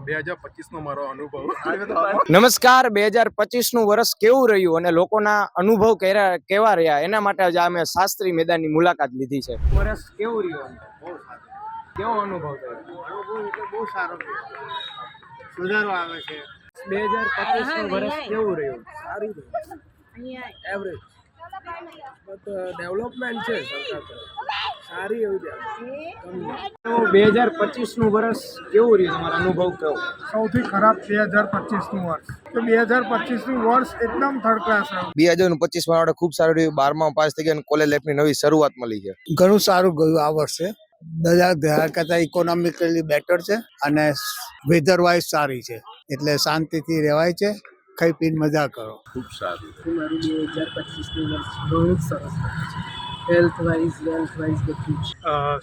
2025નો મારો અનુભવ. નમસ્કાર. 2025નું વર્ષ કેવું રહ્યું અને લોકોના અનુભવ કેવા રહ્યા એના માટે આજે અમે શાસ્ત્રી મેદાનની મુલાકાત લીધી છે. વર્ષ કેવું રહ્યું? કેવો અનુભવ થયો? બહુ સારો સુધારો આવે છે. 2025નું વર્ષ કેવું રહ્યું? સારું એવરેજ ડેવલપમેન્ટ છે સરકાર સારી એવી. 2025નું વર્ષ કેવું રહ્યું? તમારો અનુભવ કેવો? સૌથી ખરાબ 2025નું વર્ષ. તો 2025નું વર્ષ એકદમ થર્ડ ક્લાસ રહ્યું. 2025 માટે ખૂબ સારું રહ્યું. 12માં પાસ થઈ ગયા અને કોલેજ લાઈફની નવી શરૂઆત મળી છે. ઘણું સારું ગયું આ વર્ષે. બધા કરતા ઇકોનોમિકલી બેટર છે અને વેધર વાઇઝ સારી છે, એટલે શાંતિથી રહેવાય છે. ખાઈ પીને મજા કરો. ખૂબ સારું. મારું 2025નું વર્ષ બહુ જ સરસ છે. હેલ્થ વાઇઝ બધું જ.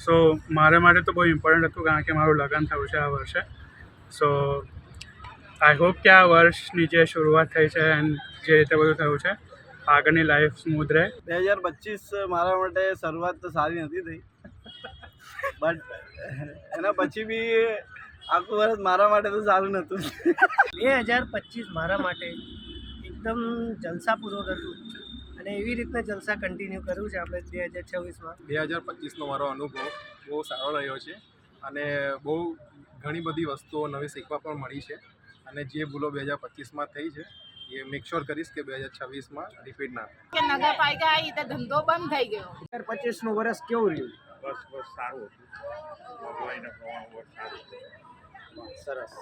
સો મારા માટે તો બહુ ઇમ્પોર્ટન્ટ હતું, કારણ કે મારું લગ્ન થયું છે આ વર્ષે. સો આઈ હોપ કે આ વર્ષની જે શરૂઆત થઈ છે એન્ડ જે રીતે બધું થયું છે આગળની લાઈફ સ્મૂથ રહે. 2025 મારા માટે શરૂઆત તો સારી નથી થઈ, બટ એના પછી બી આખું વર્ષ મારા માટે તો સારું નહોતું. 2025 મારા માટે એકદમ જલસાપૂર્વક હતું અને એવી રીતના જલસા કન્ટિન્યુ કર્યું છે આપણે 2026માં. 2025નો મારો અનુભવ બહુ સારો રહ્યો છે અને બહુ ઘણી બધી વસ્તુઓ નવી શીખવા પણ મળી છે. અને જે ભૂલો 2025માં થઈ છે એ મેક શ્યોર કરીશ કે 2026માં રિપીટ ના થાય. કે નગરપાલિકા આવી તો ધંધો બંધ થઈ ગયો. 2025નું વર્ષ કેવું રહ્યું? બસ સારું હતું. સરસ.